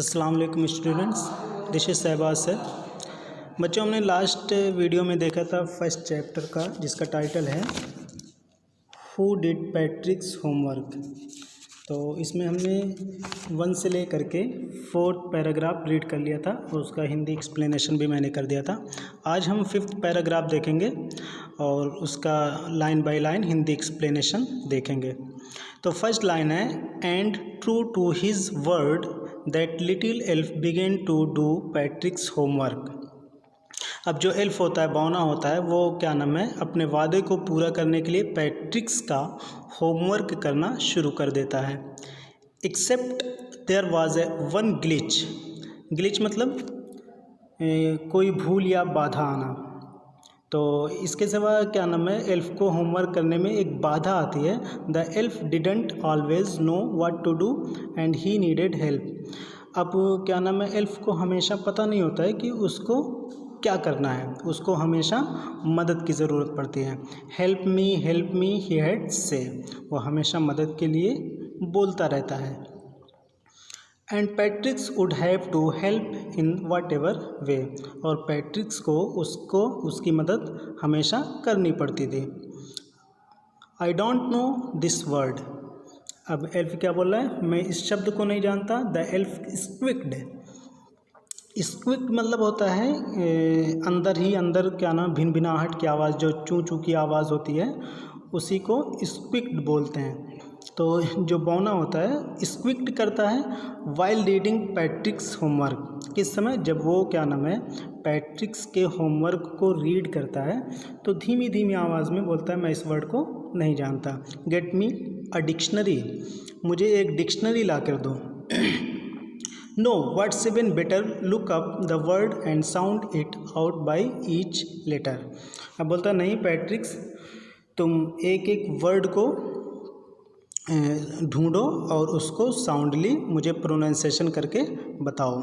अस्सलाम वालेकुम students, this is Shahbaz sir. बच्चों, हमने लास्ट वीडियो में देखा था फर्स्ट चैप्टर का, जिसका टाइटल है हु डिड पैट्रिक्स होमवर्क। तो इसमें हमने 1 से लेकर के 4th पैराग्राफ रीड कर लिया था और उसका हिंदी एक्सप्लेनेशन भी मैंने कर दिया था। आज हम 5th पैराग्राफ देखेंगे और उसका line by line Hindi explanation देखेंगे। तो फर्स्ट लाइन है, and true to his word that little elf began to do Patrick's homework. अब जो एल्फ होता है, बौना होता है, वो क्या नाम है, अपने वादे को पूरा करने के लिए पैट्रिक्स का होमवर्क करना शुरू कर देता है। Except there was a one glitch. Glitch मतलब कोई भूल या बाधा आना। तो इसके सिवा क्या नाम है, एल्फ को होमवर्क करने में एक बाधा आती है। The elf didn't always know what to do and he needed help. अब क्या नाम है, एल्फ को हमेशा पता नहीं होता है कि उसको क्या करना है, उसको हमेशा मदद की ज़रूरत पड़ती है। हेल्प मी ही हैड से, वो हमेशा मदद के लिए बोलता रहता है। And Patricks would have to help in whatever way, और पैट्रिक्स को उसकी मदद हमेशा करनी पड़ती थी। I don't know this word. अब एल्फ क्या बोल रहा है, मैं इस शब्द को नहीं जानता। The elf स्क्विक्ड। स्क्विक्ड मतलब होता है अंदर ही अंदर क्या नाम, भिनभिनाहट की आवाज़, जो चूँ चूँ की आवाज़ होती है, उसी को स्क्विक्ड बोलते हैं। तो जो बौना होता है स्क्विक्ड करता है वाइल रीडिंग पैट्रिक्स होमवर्क। किस समय, जब वो क्या नाम है, पैट्रिक्स के होमवर्क को रीड करता है तो धीमी धीमी आवाज़ में बोलता है, मैं इस वर्ड को नहीं जानता। गेट मी अ डिक्शनरी, मुझे एक डिक्शनरी ला कर दो। No, what's even better, look up the word and sound it out by each letter. अब बोलता नहीं पैट्रिक्स, तुम एक एक वर्ड को ढूंढो और उसको साउंडली मुझे प्रोनाउंसिएशन करके बताओ।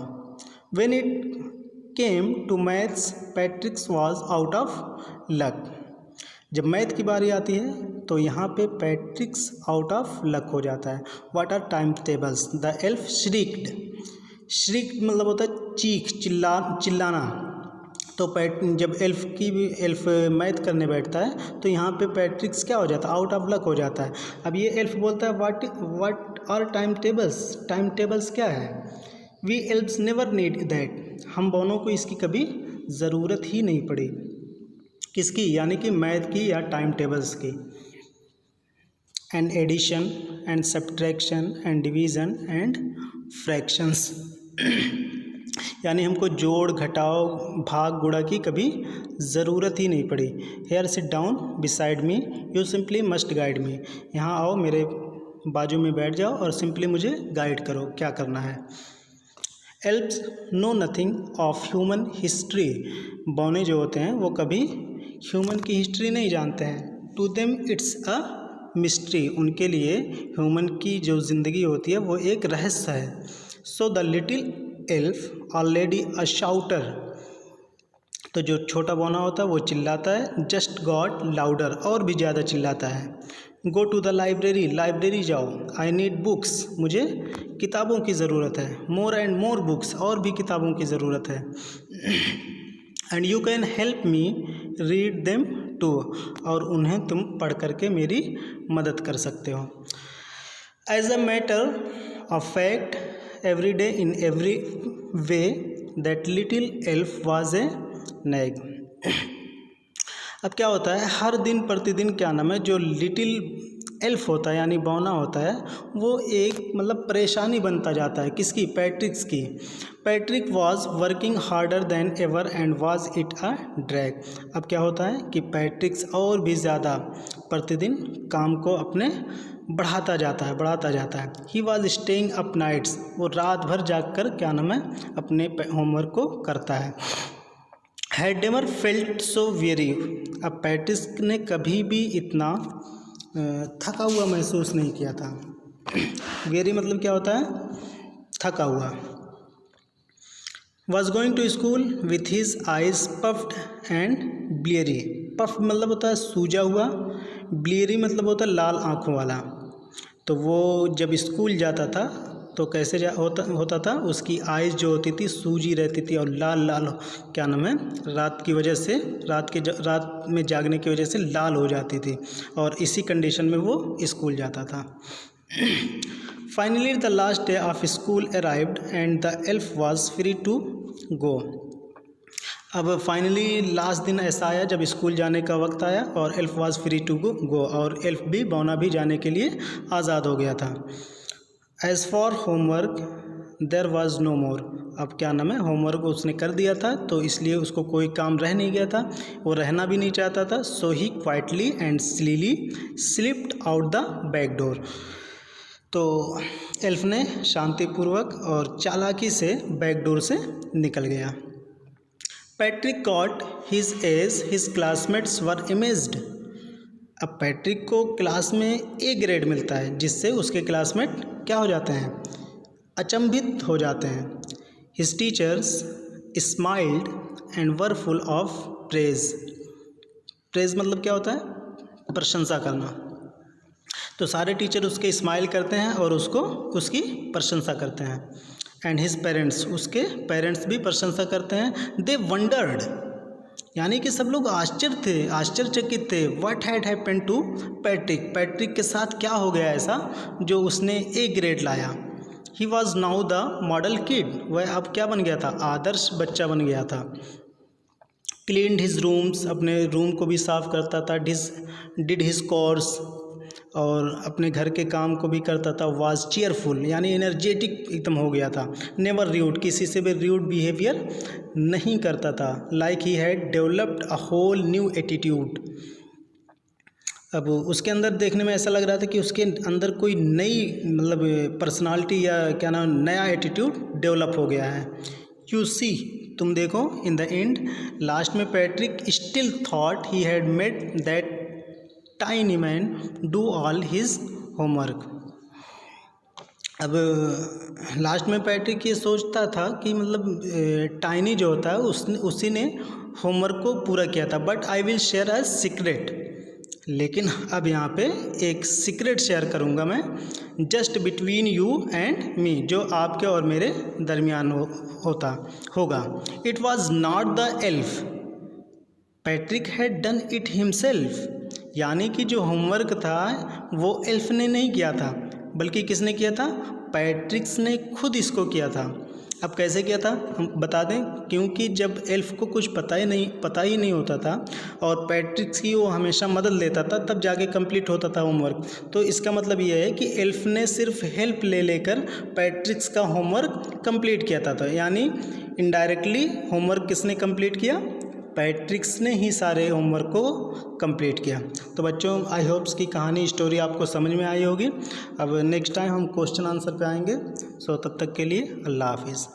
When it came to maths Patricks was out of luck. जब मैथ की बारी आती है तो यहाँ पे पैट्रिक्स आउट ऑफ लक हो जाता है। What are time tables, the elf shrieked. Shrieked मतलब होता है चीख, चिल्लाना। तो जब एल्फ मैथ करने बैठता है तो यहाँ पे पैट्रिक्स क्या हो जाता है, आउट ऑफ लक हो जाता है। अब ये एल्फ बोलता है what are time tables, time tables क्या है। We elves never need that, हम दोनों को इसकी कभी ज़रूरत ही नहीं पड़ी। किसकी, यानी कि मैथ की या टाइम टेबल्स की। And addition and subtraction and division and fractions, यानी हमको जोड़ घटाव भाग गुणा की कभी ज़रूरत ही नहीं पड़ी। Here sit down beside me, you simply must guide me. यहाँ आओ, मेरे बाजू में बैठ जाओ और सिंपली मुझे गाइड करो, क्या करना है। Elves know nothing of human history. बौने जो होते हैं वो कभी ह्यूमन की हिस्ट्री नहीं जानते हैं। To them it's a mystery, उनके लिए ह्यूमन की जो ज़िंदगी होती है वो एक रहस्य है। So the little elf already अ शाउटर, तो जो छोटा बौना होता है वो चिल्लाता है। जस्ट गॉट लाउडर, और भी ज़्यादा चिल्लाता है। Go to the library, library जाओ। आई नीड बुक्स, मुझे किताबों की ज़रूरत है। मोर एंड मोर बुक्स, और भी किताबों की ज़रूरत है। And you can help me read them too, और उन्हें तुम पढ़ करके मेरी मदद कर सकते हो। As a matter of fact every day in every way that little elf was a nag। अब क्या होता है, हर दिन प्रतिदिन क्या नाम है, जो लिटिल एल्फ होता है यानी बौना होता है, वो एक मतलब परेशानी बनता जाता है। किसकी, पैट्रिक्स की। Patrick was working harder than ever and was it a drag. अब क्या होता है कि पैट्रिक्स और भी ज़्यादा प्रतिदिन काम को अपने बढ़ाता जाता है। He was staying up nights, वो रात भर जाग कर क्या नाम है, अपने होमवर्क को करता है। Had never felt so very. अब पैट्रिक्स ने कभी भी इतना थका हुआ महसूस नहीं किया था। वेरी मतलब क्या होता है, थका हुआ। Was going to school with his eyes puffed and bleary. Puff मतलब होता है सूजा हुआ, ब्लियरी मतलब होता है लाल आँखों वाला। तो वो जब स्कूल जाता था तो कैसे होता था, उसकी आइज़ जो होती थी सूजी रहती थी और लाल लाल क्या नाम है, रात की वजह से रात में जागने की वजह से लाल हो जाती थी, और इसी कंडीशन में वो स्कूल जाता था। Finally the last day of school arrived and the elf was free to go. अब फाइनली लास्ट दिन ऐसा आया जब स्कूल जाने का वक्त आया और elf was free to go, और एल्फ भी बौना भी जाने के लिए आज़ाद हो गया था। As for homework there was no more. अब क्या नाम है, होमवर्क उसने कर दिया था तो इसलिए उसको कोई काम रह नहीं गया था, वो रहना भी नहीं चाहता था। So he quietly and slyly slipped out the back door. तो एल्फ ने शांतिपूर्वक और चालाकी से बैक डोर से निकल गया। Patrick caught his as his classmates were amazed. अब पैट्रिक को क्लास में ए ग्रेड मिलता है, जिससे उसके क्लासमेट क्या हो जाते हैं, अचंभित हो जाते हैं। His teachers smiled and were full of praise. Praise मतलब क्या होता है, प्रशंसा करना। तो सारे टीचर उसके स्माइल करते हैं और उसकी प्रशंसा करते हैं। एंड हिज पेरेंट्स, उसके पेरेंट्स भी प्रशंसा करते हैं। दे वंडर्ड, यानी कि सब लोग आश्चर्यचकित थे। What had happened to Patrick, Patrick के साथ क्या हो गया ऐसा जो उसने ए ग्रेड लाया। He was now the model kid, वह अब क्या बन गया था, आदर्श बच्चा बन गया था। क्लीन्ड हिज रूम्स, अपने रूम को भी साफ करता था। डिड हिज कोर्स, और अपने घर के काम को भी करता था। वाज चीयरफुल, यानी एनर्जेटिक एकदम हो गया था। नेवर र्यूड, किसी से भी र्यूड बिहेवियर नहीं करता था। Like he had developed a whole new attitude. अब उसके अंदर देखने में ऐसा लग रहा था कि उसके अंदर कोई नई मतलब पर्सनालिटी या क्या नाम, नया एटीट्यूड डेवलप हो गया है। यू सी, तुम देखो, इन द एंड लास्ट में Patrick still thought he had made that tiny man do all his homework. अब लास्ट में पैट्रिक ये सोचता था कि मतलब टाइनी जो होता है उसी ने होमवर्क को पूरा किया था। But I will share a secret, लेकिन अब यहाँ पे एक सीक्रेट शेयर करूँगा मैं, just between you and me, जो आपके और मेरे दरमियान होगा। It was not the elf, Patrick had done it himself, यानी कि जो होमवर्क था वो एल्फ ने नहीं किया था, बल्कि किसने किया था, पैट्रिक्स ने खुद इसको किया था। अब कैसे किया था हम बता दें, क्योंकि जब एल्फ को कुछ पता ही नहीं होता था और पैट्रिक्स की वो हमेशा मदद लेता था, तब जाके कंप्लीट होता था होमवर्क। तो इसका मतलब ये है कि एल्फ ने सिर्फ हेल्प लेकर पैट्रिक्स का होमवर्क कंप्लीट किया था। यानी इनडायरेक्टली होमवर्क किसने कंप्लीट किया, पैट्रिक्स ने ही सारे होमवर्क को कंप्लीट किया। तो बच्चों, आई होप्स की कहानी स्टोरी आपको समझ में आई होगी। अब नेक्स्ट टाइम हम क्वेश्चन आंसर पे आएंगे। सो तब तक के लिए अल्लाह हाफिज़।